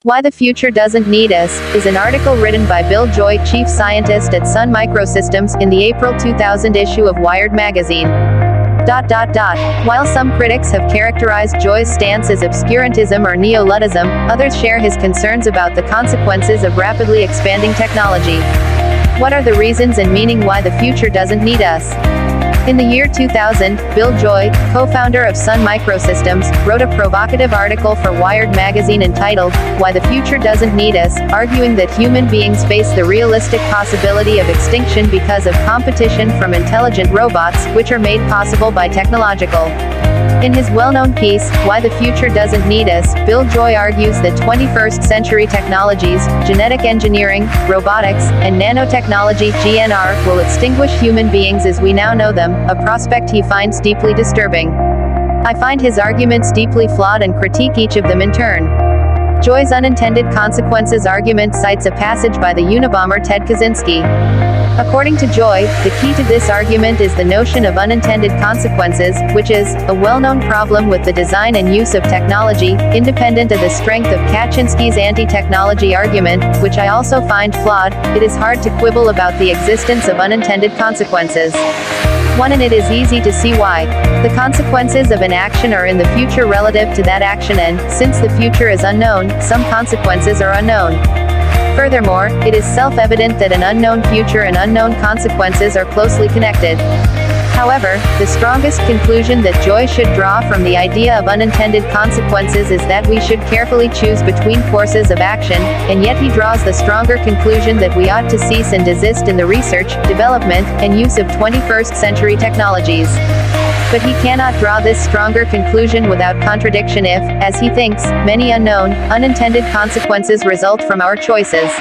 Why the Future Doesn't Need Us, is an article written by Bill Joy, chief scientist at Sun Microsystems, in the April 2000 issue of Wired magazine. While some critics have characterized Joy's stance as obscurantism or neo-Luddism, others share his concerns about the consequences of rapidly expanding technology. What are the reasons and meaning why the future doesn't need us? In the year 2000, Bill Joy, co-founder of Sun Microsystems, wrote a provocative article for Wired magazine entitled, Why the Future Doesn't Need Us, arguing that human beings face the realistic possibility of extinction because of competition from intelligent robots, which are made possible by technological. In his well-known piece, Why the Future Doesn't Need Us, Bill Joy argues that 21st century technologies, genetic engineering, robotics, and nanotechnology (GNR) will extinguish human beings as we now know them, a prospect he finds deeply disturbing. I find his arguments deeply flawed and critique each of them in turn. Joy's unintended consequences argument cites a passage by the Unabomber Ted Kaczynski. According to Joy, the key to this argument is the notion of unintended consequences, which is a well-known problem with the design and use of technology, independent of the strength of Kaczynski's anti-technology argument, which I also find flawed. It is hard to quibble about the existence of unintended consequences. And it is easy to see why. The consequences of an action are in the future relative to that action, and, since the future is unknown, some consequences are unknown. Furthermore, it is self-evident that an unknown future and unknown consequences are closely connected. However, the strongest conclusion that Joy should draw from the idea of unintended consequences is that we should carefully choose between courses of action, and yet he draws the stronger conclusion that we ought to cease and desist in the research, development, and use of 21st century technologies. But he cannot draw this stronger conclusion without contradiction if, as he thinks, many unknown, unintended consequences result from our choices.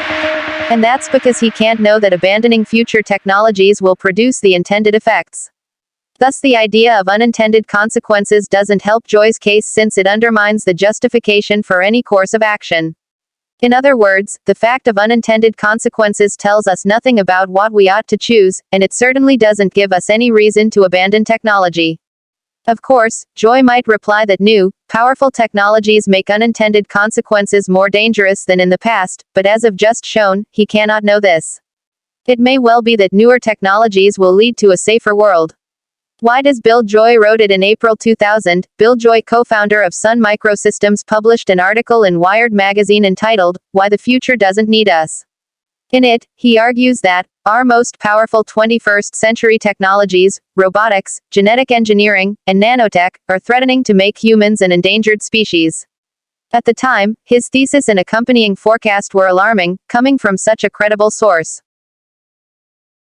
And that's because he can't know that abandoning future technologies will produce the intended effects. Thus the idea of unintended consequences doesn't help Joy's case, since it undermines the justification for any course of action. In other words, the fact of unintended consequences tells us nothing about what we ought to choose, and it certainly doesn't give us any reason to abandon technology. Of course, Joy might reply that new, powerful technologies make unintended consequences more dangerous than in the past, but as I've just shown, he cannot know this. It may well be that newer technologies will lead to a safer world. Why does Bill Joy wrote it in April 2000? Bill Joy, co-founder of Sun Microsystems, published an article in Wired magazine entitled, Why the Future Doesn't Need Us. In it, he argues that our most powerful 21st century technologies, robotics, genetic engineering, and nanotech, are threatening to make humans an endangered species. At the time, his thesis and accompanying forecast were alarming, coming from such a credible source.